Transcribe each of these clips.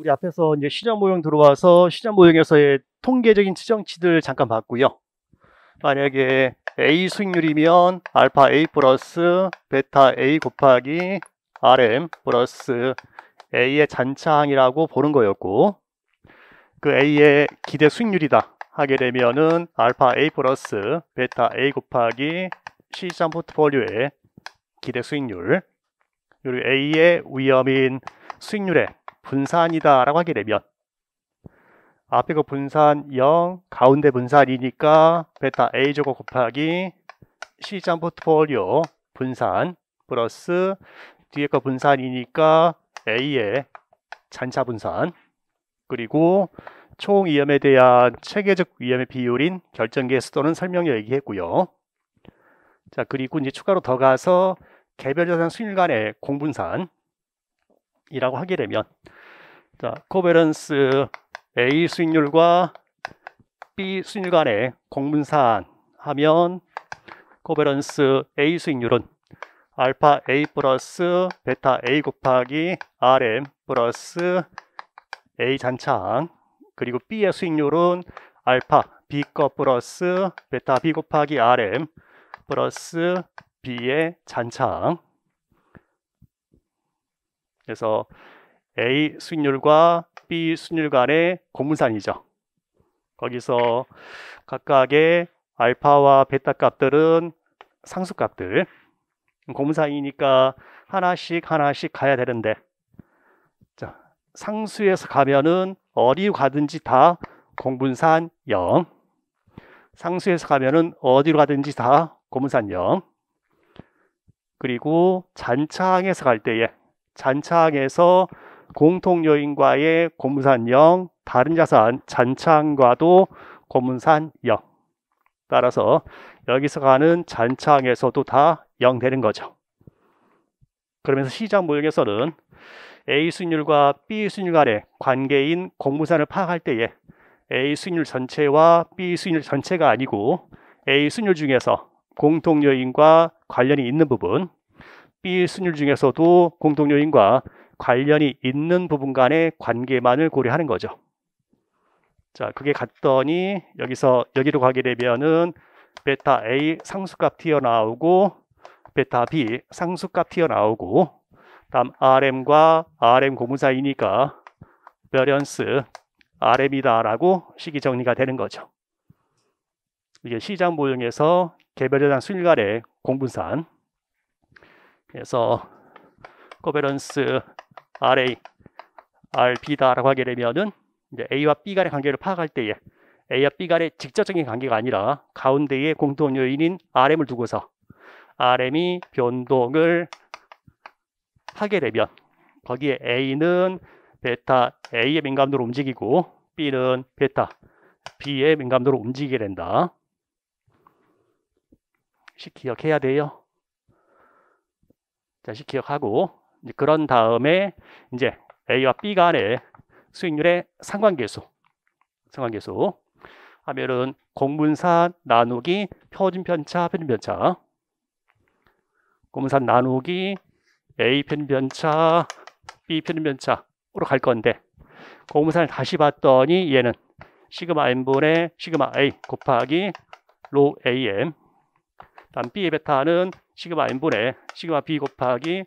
우리 앞에서 이제 시장 모형 들어와서 시장 모형에서의 통계적인 측정치들 잠깐 봤고요. 만약에 A 수익률이면 알파 A 플러스 베타 A 곱하기 RM 플러스 A의 잔차항이라고 보는 거였고, 그 A의 기대 수익률이다 하게 되면은 알파 A 플러스 베타 A 곱하기 시장 포트폴리오의 기대 수익률, 그리고 A의 위험인 수익률의 분산이다 라고 하게 되면 앞에 그 분산 0, 가운데 분산 2니까 베타 A제곱 곱하기 시장 포트폴리오 분산 플러스 뒤에 거 분산 2니까 A의 잔차 분산, 그리고 총 위험에 대한 체계적 위험의 비율인 결정계 수도는 설명에 얘기했고요. 자, 그리고 이제 추가로 더 가서 개별 자산 수익률 간의 공분산이라고 하게 되면, 자, 코베런스 A 수익률과 B 수익률 간의 공분산 하면 코베런스 A 수익률은 알파 A 플러스 베타 A 곱하기 RM 플러스 A 잔차항, 그리고 B의 수익률은 알파 B 거 플러스 베타 B 곱하기 RM 플러스 B의 잔차항. 그래서 A 수익률과 B 수익률 간의 공분산이죠. 거기서 각각의 알파와 베타 값들은 상수값들, 공분산이니까 하나씩 가야 되는데, 자, 상수에서 가면은 어디로 가든지 다 공분산 0, 상수에서 가면은 어디로 가든지 다 공분산 0, 그리고 잔차항에서 갈 때에 잔차항에서 공통 요인과의 공분산 0, 다른 자산 잔차항과도 공분산 0. 따라서 여기서 가는 잔차항에서도 다 0 되는 거죠. 그러면서 시장 모형에서는 A 수익률과 B 수익률 간의 관계인 공분산을 파악할 때에 A 수익률 전체와 B 수익률 전체가 아니고 A 수익률 중에서 공통 요인과 관련이 있는 부분, B 수익률 중에서도 공통 요인과 관련이 있는 부분 간의 관계만을 고려하는 거죠. 자, 그게 같더니 여기로 가게 되면은 베타 A 상수값 튀어나오고 베타 B 상수값 튀어나오고, 다음 RM과 RM 공분사이니까 베리언스 RM이다 라고 식이 정리가 되는 거죠. 이게 시장 모형에서 개별자산 수익률 간의 공분산. 그래서 코베런스 RA, RB다라고 하게 되면은 이제 A와 B 간의 관계를 파악할 때에 A와 B 간의 직접적인 관계가 아니라 가운데에 공통 요인인 RM을 두고서 RM이 변동을 하게 되면 거기에 A는 베타 A의 민감도로 움직이고 B는 베타 B의 민감도로 움직이게 된다. 식 기억해야 돼요. 자, 식 기억하고 이제 그런 다음에 이제 A와 B 간의 수익률의 상관계수 하면은 공분산 나누기 표준편차 편준편차, 공분산 나누기 A 편준편차 B 편준편차로 갈 건데, 공분산을 다시 봤더니 얘는 시그마 n분의 시그마 A 곱하기 로 AM, 다음 B의 베타는 시그마 n분의 시그마 B 곱하기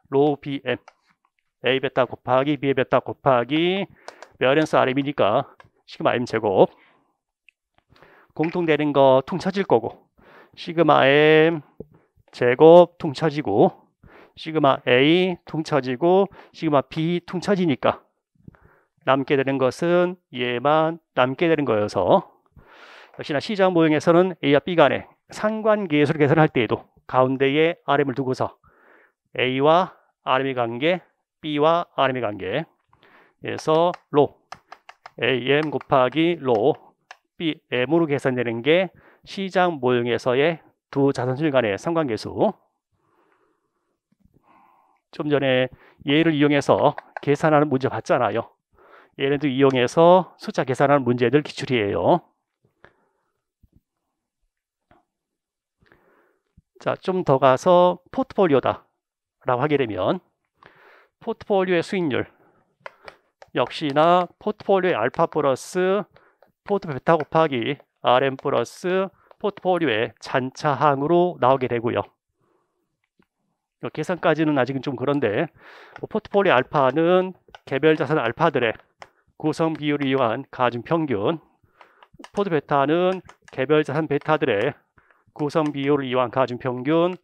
로 BM, A 베타 곱하기 B의 베타 곱하기 베어런스 RM이니까 시그마 M 제곱, 공통되는 거 퉁쳐질 거고 시그마 M 제곱 퉁쳐지고 시그마 A 퉁쳐지고 시그마 B 퉁쳐지니까 남게 되는 것은 얘만 남게 되는 거여서, 역시나 시장 모형에서는 A와 B 간의 상관계수를 계산할 때에도 가운데에 RM을 두고서 A와 RM의 관계, B와 RM의 관계, 그래서 로 AM 곱하기 로 BM으로 계산되는 게 시장 모형에서의 두 자산수익 간의 상관계수. 좀 전에 얘를 이용해서 계산하는 문제 봤잖아요. 얘네도 이용해서 숫자 계산하는 문제들 기출이에요. 자, 좀 더 가서 포트폴리오다 라고 하게 되면 포트폴리오의 수익률, 역시나 포트폴리오의 알파 플러스 포트폴리오 베타 곱하기 RM 플러스 포트폴리오의 잔차항으로 나오게 되고요. 계산까지는 아직은 좀 그런데 포트폴리오 알파는 개별 자산 알파들의 구성 비율을 이용한 가중 평균, 포트 베타는 개별 자산 베타들의 구성 비율을 이용한 가중 평균,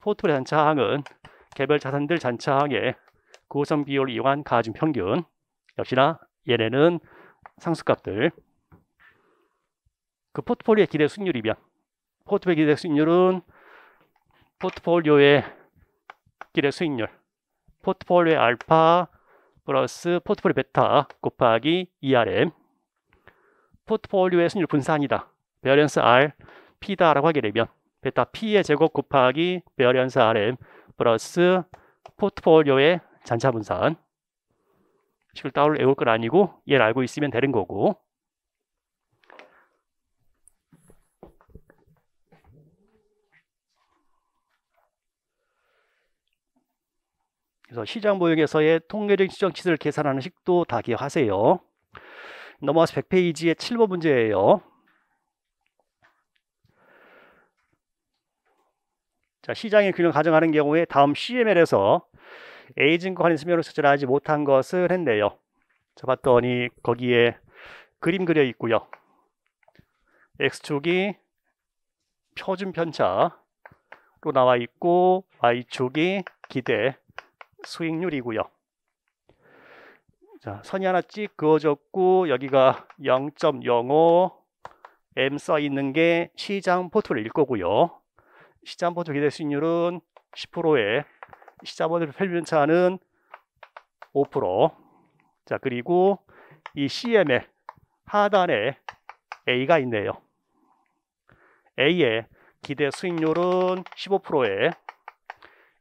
포트폴리오 잔차항은 개별 자산들 잔차항의 구성 비율을 이용한 가중 평균. 역시나 얘네는 상수값들. 그 포트폴리오의 기대 수익률이면 포트폴리오 기대 수익률은 포트폴리오의 기대 수익률, 포트폴리오 알파 플러스 포트폴리오 베타 곱하기 ERM. 포트폴리오의 수익률 분산이다. 베어리언스 R P다라고 하게 되면 베타 P의 제곱 곱하기 베어리언스 RM 플러스 포트폴리오의 잔차 분산. 식을 따로 외울 건 아니고 얘를 알고 있으면 되는 거고. 그래서 시장 모형에서의 통계적인 추정치를 계산하는 식도 다 기억하세요. 넘어가서 100페이지의 7번 문제예요. 자, 시장의 균형 가정하는 경우에 다음 CML에서 A증권 환수면을 수출하지 못한 것을 했네요. 자, 봤더니 거기에 그림 그려 있고요. X축이 표준 편차로 나와 있고 Y축이 기대 수익률이고요. 자, 선이 하나 찍 그어졌고 여기가 0.05 M 써 있는 게 시장 포트폴리오일 거고요. 시장 포트폴리오 기대 수익률은 10%에 시장 포트폴리오 표준편차는 5%. 자, 그리고 이 CM의 하단에 A가 있네요. A의 기대 수익률은 15%에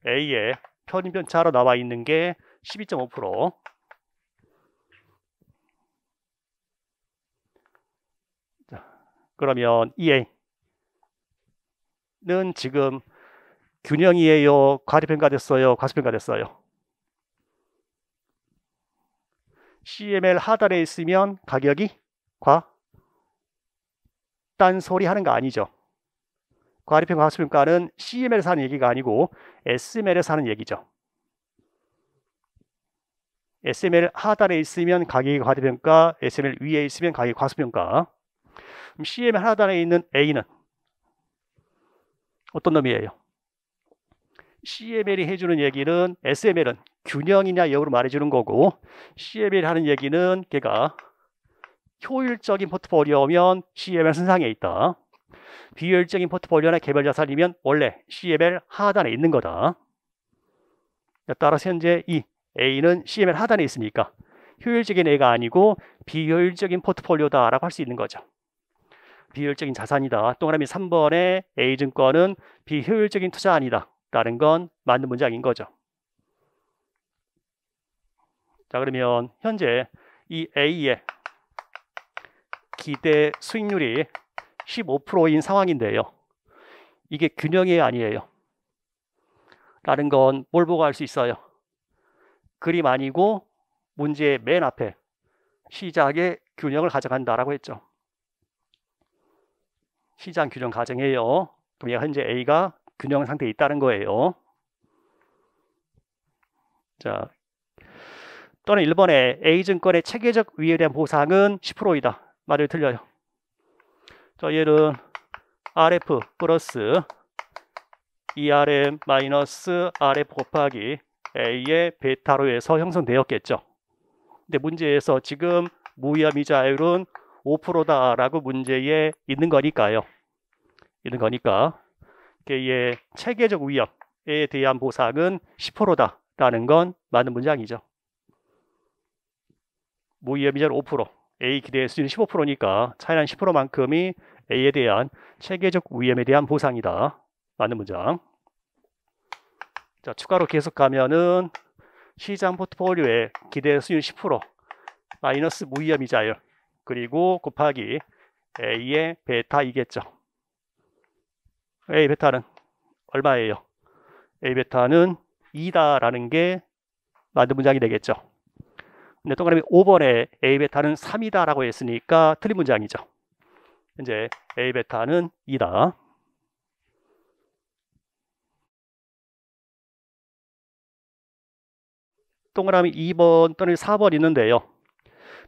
A의 표준편차로 나와 있는 게 12.5%. 자, 그러면 EA는 지금 균형이에요? 과대평가됐어요? 과소평가됐어요? CML 하단에 있으면 가격이 딴소리 하는 거 아니죠? 과대평가, 과소평가는 CML에서 하는 얘기가 아니고 SML에서 하는 얘기죠. SML 하단에 있으면 가격이 과대평가, SML 위에 있으면 가격이 과소평가. 그럼 CML 하단에 있는 A는 어떤 놈이에요? CML이 해주는 얘기는 SML은 균형이냐 여부를 말해주는 거고, CML이 하는 얘기는 걔가 효율적인 포트폴리오면 CML 선상에 있다. 비효율적인 포트폴리오나 개별 자산이면 원래 CML 하단에 있는 거다. 따라서 현재 이 A는 CML 하단에 있으니까 효율적인 A가 아니고 비효율적인 포트폴리오다라고 할 수 있는 거죠. 비효율적인 자산이다. 동그라미 3번의 A증권은 비효율적인 투자 아니다 라는 건 맞는 문장인 거죠. 자, 그러면 현재 이 A의 기대 수익률이 15%인 상황인데요. 이게 균형이 아니에요. 라는 건 뭘 보고 알 수 있어요? 그림 아니고 문제의 맨 앞에 시장의 균형을 가져간다라고 했죠. 시장 균형 가정해요. 그럼 현재 A가 균형 상태에 있다는 거예요. 자, 또는 1번에 A증권의 체계적 위에 대한 보상은 10%이다. 맞아요, 틀려요? 자, 얘는 RF 플러스 ERM 마이너스 RF 곱하기 A의 베타로 해서 형성되었겠죠. 근데 문제에서 지금 무위험이자율은 5%다라고 문제에 있는 거니까요. 있는 거니까 얘의 체계적 위험에 대한 보상은 10%다라는 건 맞는 문장이죠. 무위험이자율 5%, A 기대 수준이 15%니까 차이난 10%만큼이 A에 대한 체계적 위험에 대한 보상이다. 맞는 문장. 자, 추가로 계속 가면은 시장 포트폴리오의 기대 수익률 10% 마이너스 무위험이자율 그리고 곱하기 A의 베타이겠죠. A 베타는 얼마예요? A 베타는 2다라는 게 맞는 문장이 되겠죠. 근데 동그라미 5번에 A 베타는 3이다 라고 했으니까 틀린 문장이죠. 현재 A 베타는 2다. 동그라미 2번 또는 4번 있는데요.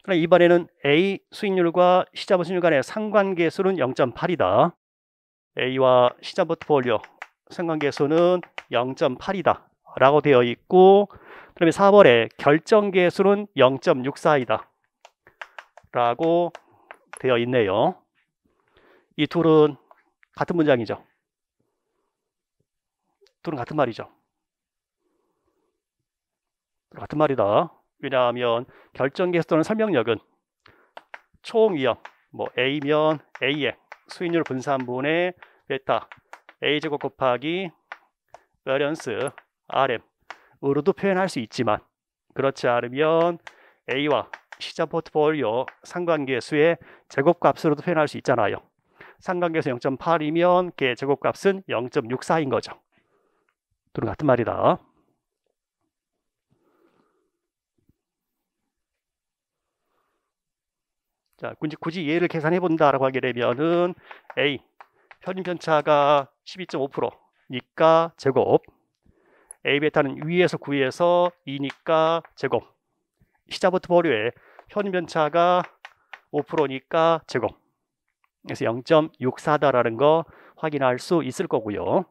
그럼 이번에는 A 수익률과 시장 수익률 간의 상관계수는 0.8이다. A와 시장 포트폴리오 상관계수는 0.8이다 라고 되어 있고, 그다음에 4번에 결정계수는 0.64이다 라고 되어 있네요. 이 둘은 같은 문장이죠. 둘은 같은 말이죠. 같은 말이다. 왜냐하면 결정계수 또는 설명력은 총이요, A면 A의 수익률 분산분의 베타 A제곱 곱하기 variance RM으로도 표현할 수 있지만, 그렇지 않으면 A와 시장 포트폴리오 상관계수의 제곱값으로도 표현할 수 있잖아요. 상관계수 0.8이면 걔 제곱값은 0.64인 거죠. 둘은 같은 말이다. 자, 굳이 얘를 계산해 본다라고 하게 되면은 A 편입 편차가 12.5%니까 제곱, A 베타는 위에서 9에서 2니까 제곱, 시장 포트폴리오의 편입 편차가 5%니까 제곱. 그래서 0.64다라는 거 확인할 수 있을 거고요.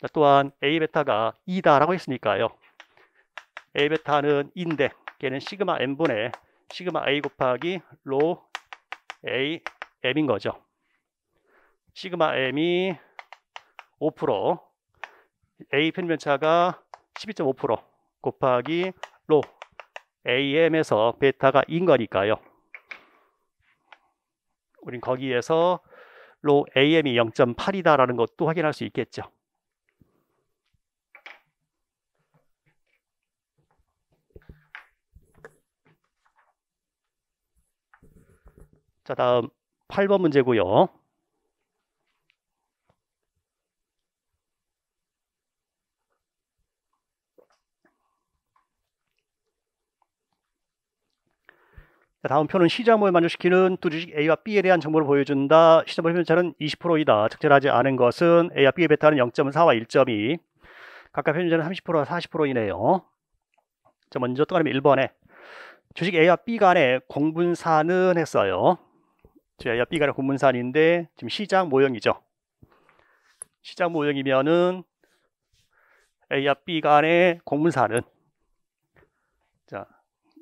자, 또한 A 베타가 2다라고 했으니까요. A 베타는 2인데 걔는 시그마 M분의 시그마 A 곱하기 로 A M인 거죠. 시그마 M이 5%, A 편변차가 12.5% 곱하기 로 AM에서 베타가 2인 거니까요. 우린 거기에서 로 AM이 0.8이다라는 것도 확인할 수 있겠죠. 자, 다음 8번 문제고요. 자, 다음 표는 시장 모형을 만족시키는 두 주식 A와 B에 대한 정보를 보여준다. 시장 모형 편차는 20%이다. 적절하지 않은 것은 A와 B의 베타는 0.4와 1.2. 각각 편차는 30%와 40%이네요. 자, 먼저 동그라미 1번에 주식 A와 B 간의 공분사는 했어요. A와 B 간의 공분사인데 지금 시장 모형이죠. 시장 모형이면은 A와 B 간의 공분사는, 자,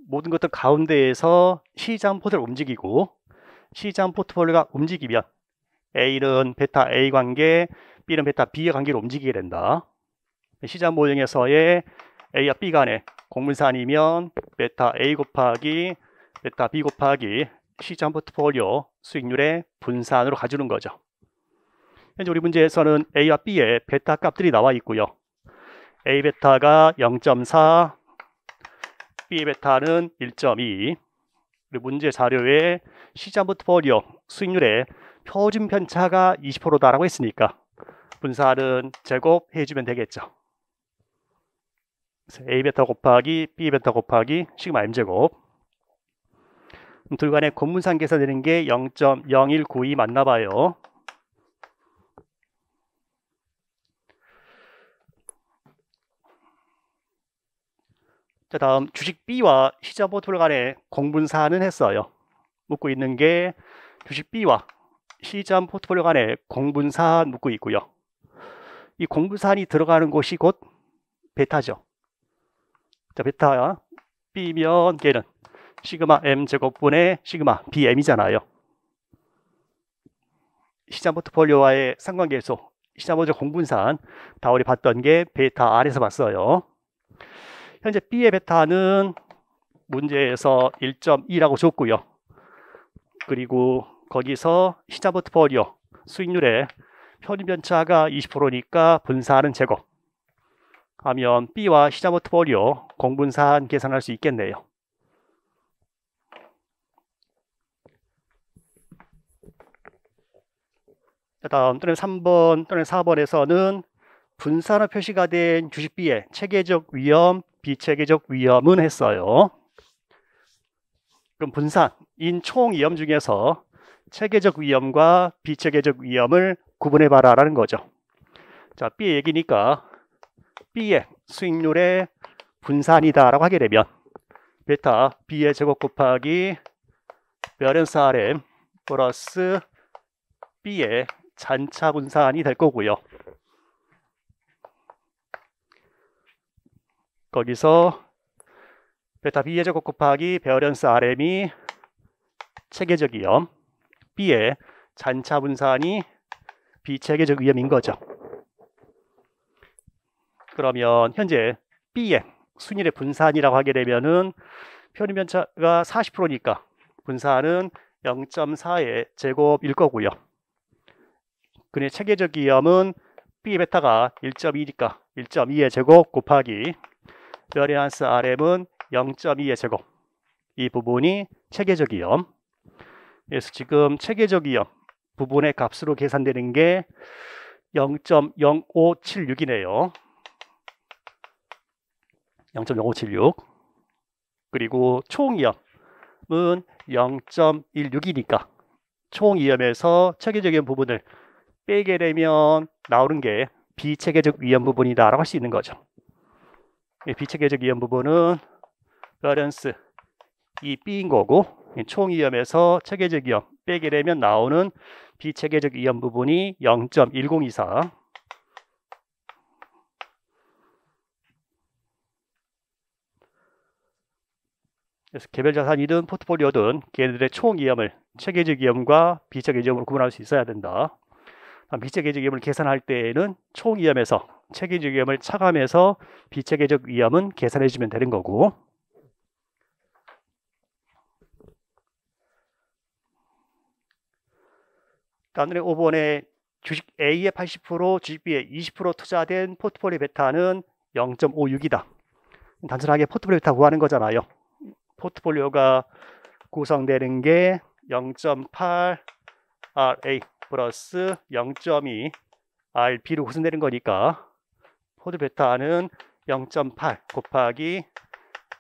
모든 것들 가운데에서 시장 포트를 움직이고 시장 포트폴리오가 움직이면 A는 베타 A 관계, B는 베타 B의 관계로 움직이게 된다. 시장 모형에서의 A와 B 간의 공분산이면 베타 A 곱하기 베타 B 곱하기 시장 포트폴리오 수익률의 분산으로 가주는 거죠. 현재 우리 문제에서는 A와 B의 베타 값들이 나와 있고요. A 베타가 0.4, B 베타는 1.2. 그리고 문제 자료에 시장 포트폴리오 수익률의 표준 편차가 20%다라고 했으니까 분산은 제곱해주면 되겠죠. A 베타 곱하기 B 베타 곱하기 시그마 M 제곱. 둘 간의 공분산 계산되는 게 0.0192 맞나 봐요. 자, 다음 주식 B와 시장 포트폴리오 간의 공분산은 했어요. 묻고 있는 게 주식 B와 시장 포트폴리오 간의 공분산 묻고 있고요. 이 공분산이 들어가는 곳이 곧 베타죠. 자, 베타 B면 걔는 시그마 M 제곱분의 시그마 BM이잖아요. 시장 포트폴리오와의 상관계수, 시장 포트폴리오 공분산 다 우리 봤던 게 베타 R에서 봤어요. 현재 B의 베타는 문제에서 1.2라고 줬고요. 그리고 거기서 시장 포트폴리오 수익률의 편입 편차가 20%니까 분산은 제곱 하면 B와 시장 포트폴리오 공분산 계산할 수 있겠네요. 다음 또는 3번 또는 4번에서는 분산화 표시가 된 주식 B의 체계적 위험 비체계적 위험은 했어요. 그럼 분산인 총 위험 중에서 체계적 위험과 비체계적 위험을 구분해봐라 라는 거죠. 자, B의 얘기니까 B의 수익률의 분산이다 라고 하게 되면 베타 B의 제곱 곱하기 베어런스 RM 플러스 B의 잔차 분산이 될 거고요. 거기서 베타 B의 제곱 곱하기 베어런스 RM이 체계적 위험, B의 잔차 분산이 비체계적 위험인 거죠. 그러면 현재 B의 수익률의 분산이라고 하게 되면은 편입연차가 40%니까 분산은 0.4의 제곱일 거고요. 근데 체계적 위험은 B 베타가 1.2니까 1.2의 제곱 곱하기 베어런스 RM은 0.2의 제곱. 이 부분이 체계적 위험. 그래서 지금 체계적 위험 부분의 값으로 계산되는 게 0.0576이네요. 0.0576. 그리고 총 위험은 0.16이니까 총 위험에서 체계적 위험 부분을 빼게 되면 나오는 게 비체계적 위험 부분이다 라고 할 수 있는 거죠. 비체계적 위험 부분은 베어런스 이 B인 거고 총 위험에서 체계적 위험 빼게 되면 나오는 비체계적 위험 부분이 0.1024. 그래서 개별 자산이든 포트폴리오든 걔네들의 총 위험을 체계적 위험과 비체계적 위험으로 구분할 수 있어야 된다. 비체계적 위험을 계산할 때에는 총 위험에서 체계적 위험을 차감해서 비체계적 위험은 계산해 주면 되는 거고. 오늘의 5번에 주식 A의 80%, 주식 B의 20% 투자된 포트폴리오 베타는 0.56이다. 단순하게 포트폴리오 베타 구하는 거잖아요. 포트폴리오가 구성되는 게 0.8 RA 플러스 0.2 RB로 구성되는 거니까 포트 베타는 0.8 곱하기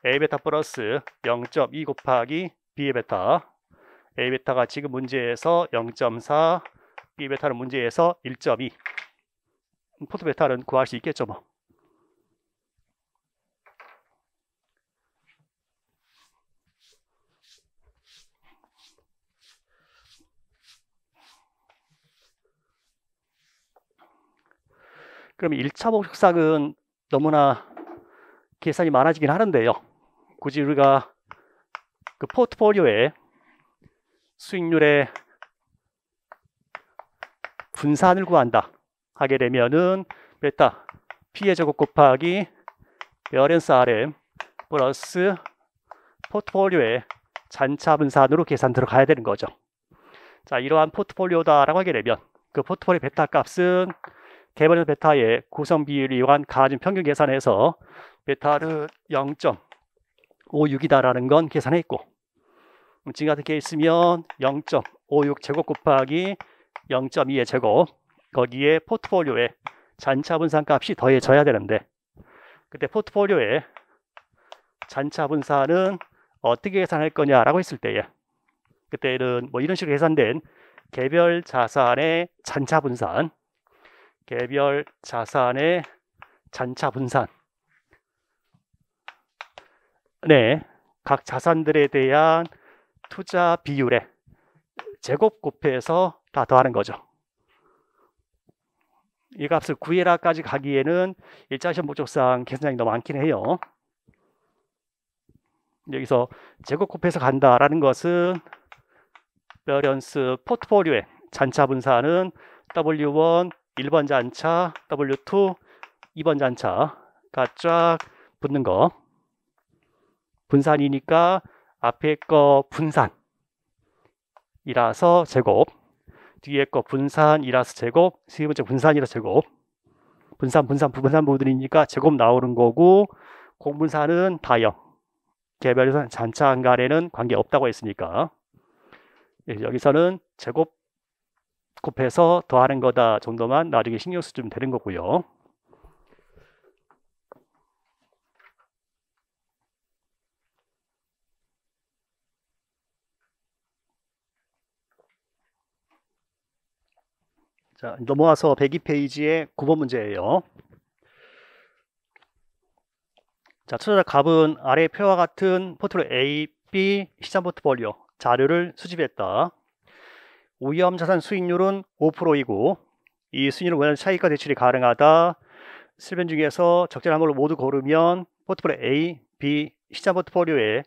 A 베타 플러스 0.2 곱하기 B의 베타. A 베타가 지금 문제에서 0.4, B 베타는 문제에서 1.2. 포트 베타는 구할 수 있겠죠 뭐. 그럼 1차 목적상은 너무나 계산이 많아지긴 하는데요. 굳이 우리가 그 포트폴리오의 수익률의 분산을 구한다 하게 되면은 베타 P의 제곱 곱하기 베어런스 RM 플러스 포트폴리오의 잔차 분산으로 계산 들어가야 되는 거죠. 자, 이러한 포트폴리오다라고 하게 되면 그 포트폴리오 베타 값은 개별 베타의 구성 비율을 이용한 가진 평균 계산해서 베타를 0.56이다라는 건 계산했고, 지금 같은 케이스면 0.56 제곱 곱하기 0.2의 제곱, 거기에 포트폴리오의 잔차 분산 값이 더해져야 되는데, 그때 포트폴리오의 잔차 분산은 어떻게 계산할 거냐라고 했을 때에, 그때는 뭐 이런 식으로 계산된 개별 자산의 잔차 분산, 개별 자산의 잔차 분산, 네, 각 자산들에 대한 투자 비율의 제곱 곱해서 다 더하는 거죠. 이 값을 구해라까지 가기에는 1차 시험 목적상 계산량이 너무 많긴 해요. 여기서 제곱 곱해서 간다라는 것은 베어런스 포트폴리오의 잔차 분산은 W1 1번 잔차, W2 2번 잔차가 쫙 붙는 거. 분산이니까 앞에 거 분산이라서 제곱, 뒤에 거 분산이라서 제곱, 세 번째 분산이라서 제곱. 분산, 부분산 부분이니까 제곱 나오는 거고, 공분산은 다 0. 개별 잔차 간에는 관계 없다고 했으니까. 여기서는 제곱 곱해서 더하는 거다 정도만 나중에 신경 쓰면 되는 거고요. 자, 넘어와서 102페이지의 9번 문제예요. 자, 투자자 갑은 아래 표와 같은 포트폴리오 A, B 시장 포트폴리오 자료를 수집했다. 우위험 자산 수익률은 5%이고 이 수익률은 원하는 차익과 대출이 가능하다. 실변 중에서 적절한 걸로 모두 고르면 포트폴리오 A, B 시장 포트폴리오의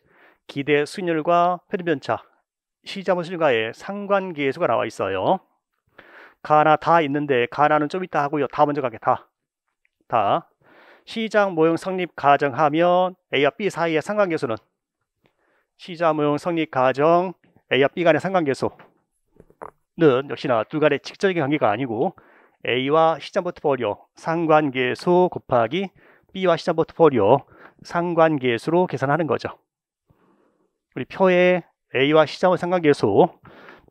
기대 수익률과 편입변차, 시장 수익률과의 상관계수가 나와 있어요. 가나 다 있는데 가나는 좀 이따 하고요. 다 먼저 가게 다. 시장 모형 성립 가정하면 A와 B 사이의 상관계수는 시장 모형 성립 가정 A와 B 간의 상관계수는 역시나 둘 간의 직접적인 관계가 아니고 A와 시장 포트폴리오 상관계수 곱하기 B와 시장 포트폴리오 상관계수로 계산하는 거죠. 우리 표에 A와 시장의 상관계수,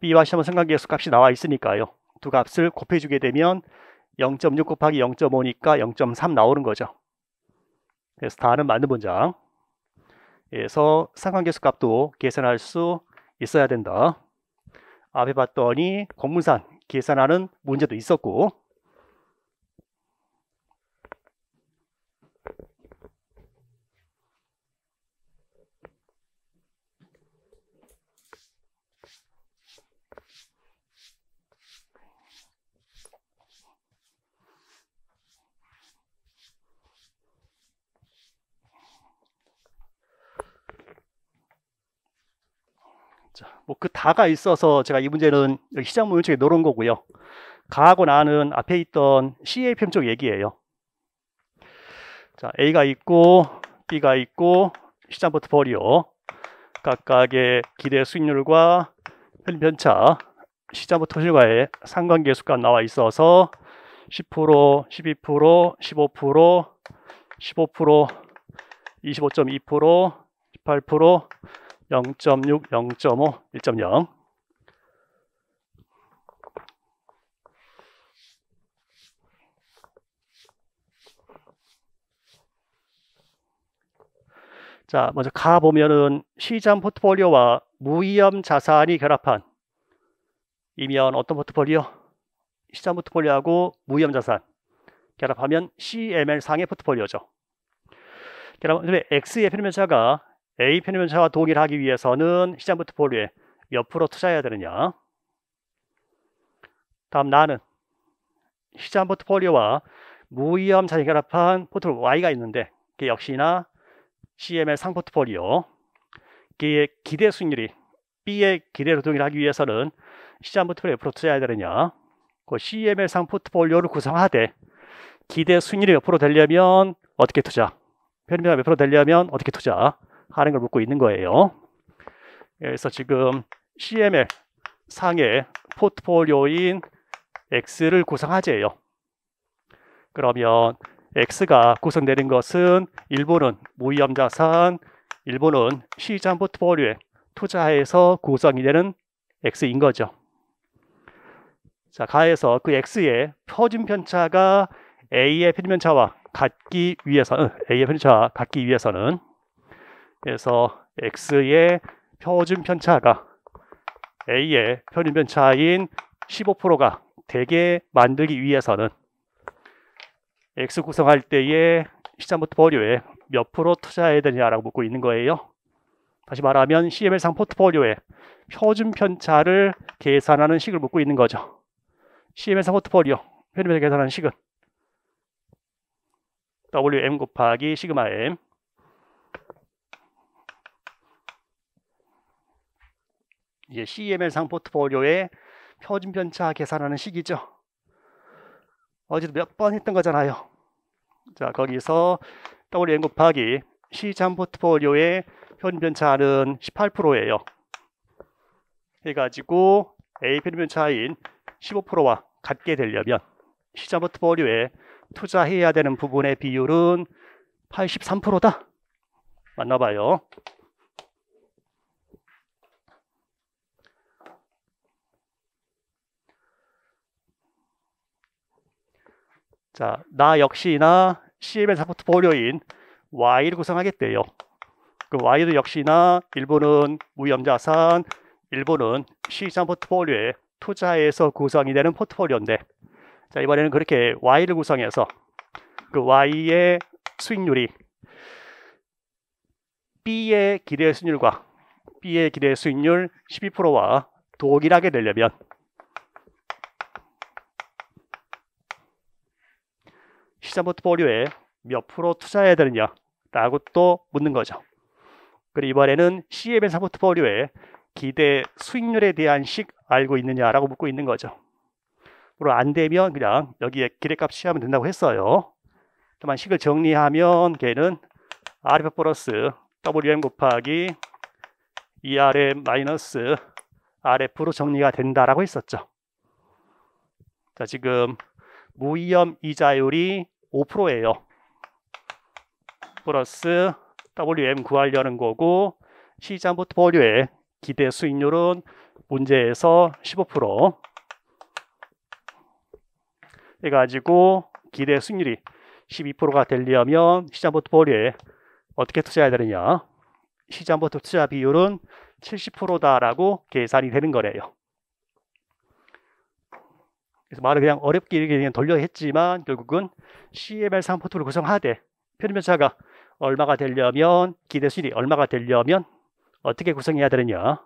B와 시장의 상관계수 값이 나와 있으니까요. 두 값을 곱해주게 되면 0.6 곱하기 0.5니까 0.3 나오는 거죠. 그래서 다는 맞는 문장. 그래서 상관계수 값도 계산할 수 있어야 된다. 앞에 봤더니 공문산 계산하는 문제도 있었고, 자, 뭐 그 다가 있어서 제가 이 문제는 여기 시장 모형 쪽에 넣어놓은 거고요. 가하고 나는 앞에 있던 CAPM 쪽 얘기예요. 자, A가 있고 B가 있고 시장 포트폴리오 각각의 기대 수익률과 편입변차 시장 포트폴리오와의 상관계수가 나와 있어서 10%, 12%, 15%, 15%, 25.2%, 18%, 0.6, 0.5, 1.0. 자, 먼저 가 보면은 시장 포트폴리오와 무위험 자산이 결합한 이면 어떤 포트폴리오? 시장 포트폴리오하고 무위험 자산 결합하면 CML 상의 포트폴리오죠. 그다음에 X의 편입변차가 A 편입변차와 동일하기 위해서는 시장 포트폴리오에 몇 프로 투자해야 되느냐? 다음 나는 시장 포트폴리오와 무위험 자산이 결합한 포트폴리오 Y가 있는데 그게 역시나 CML 상 포트폴리오 그의 기대 수익률이 B의 기대로 동일하기 위해서는 시장 포트폴리오에 몇 프로 투자해야 되느냐? 그 CML 상 포트폴리오를 구성하되 기대 수익률이 몇 프로 되려면 어떻게 투자? 편입변차 몇 프로 되려면 어떻게 투자? 하는 걸 묻고 있는 거예요. 그래서 지금 CML 상의 포트폴리오인 X를 구성하재요. 그러면 X가 구성되는 것은 일부는 무위험 자산, 일부는 시장 포트폴리오에 투자해서 구성이 되는 X인 거죠. 자, 가해서 그 X의 표준 편차가 A의 편입변차와 같기 위해서는 그래서 X의 표준 편차가 A의 편입변차인 15%가 되게 만들기 위해서는 X 구성할 때에 시장 포트폴리오에 몇 프로 투자해야 되냐라고 묻고 있는 거예요. 다시 말하면 CML상 포트폴리오의 표준 편차를 계산하는 식을 묻고 있는 거죠. CML상 포트폴리오 편입변차 계산하는 식은 WM 곱하기 시그마 M 이게 CML상 포트폴리오의 표준 편차 계산하는 식이죠. 어제도 몇 번 했던 거잖아요. 자, 거기서 WM 곱하기 시장 포트폴리오의 표준 편차는 18%예요. 해가지고 A 표준 편차인 15%와 같게 되려면 시장 포트폴리오에 투자해야 되는 부분의 비율은 83%다. 맞나 봐요. 자, 나 역시나 CML 포트폴리오인 Y를 구성하겠대요. 그 Y도 역시나 일부는 무위험 자산, 일부는 시장 포트폴리오에 투자해서 구성이 되는 포트폴리오인데 자, 이번에는 그렇게 Y를 구성해서 그 Y의 수익률이 B의 기대 수익률과 B의 기대 수익률 12%와 동일하게 되려면 시장 포트폴리오에 몇 프로 투자해야 되느냐 라고 또 묻는 거죠. 그리고 이번에는 CMS 포트폴리오에 기대 수익률에 대한 식 알고 있느냐라고 묻고 있는 거죠. 그리고 안 되면 그냥 여기에 기대값 취하면 된다고 했어요. 다만 식을 정리하면 걔는 RF 플러스 WM 곱하기 ERM 마이너스 RF로 정리가 된다라고 했었죠. 자, 지금 무위험 이자율이 5%예요. 플러스 WM 구하려는 거고 시장 포트폴리오의 기대 수익률은 문제에서 15% 해가지고 기대 수익률이 12%가 되려면 시장 포트폴리오에 어떻게 투자해야 되느냐, 시장 포트 투자 비율은 70%다라고 계산이 되는 거래요. 그래서 말을 그냥 어렵게 그냥 돌려 했지만 결국은 CML 상 포트를 구성하되 편입편차가 얼마가 되려면 기대 수익이 얼마가 되려면 어떻게 구성해야 되느냐,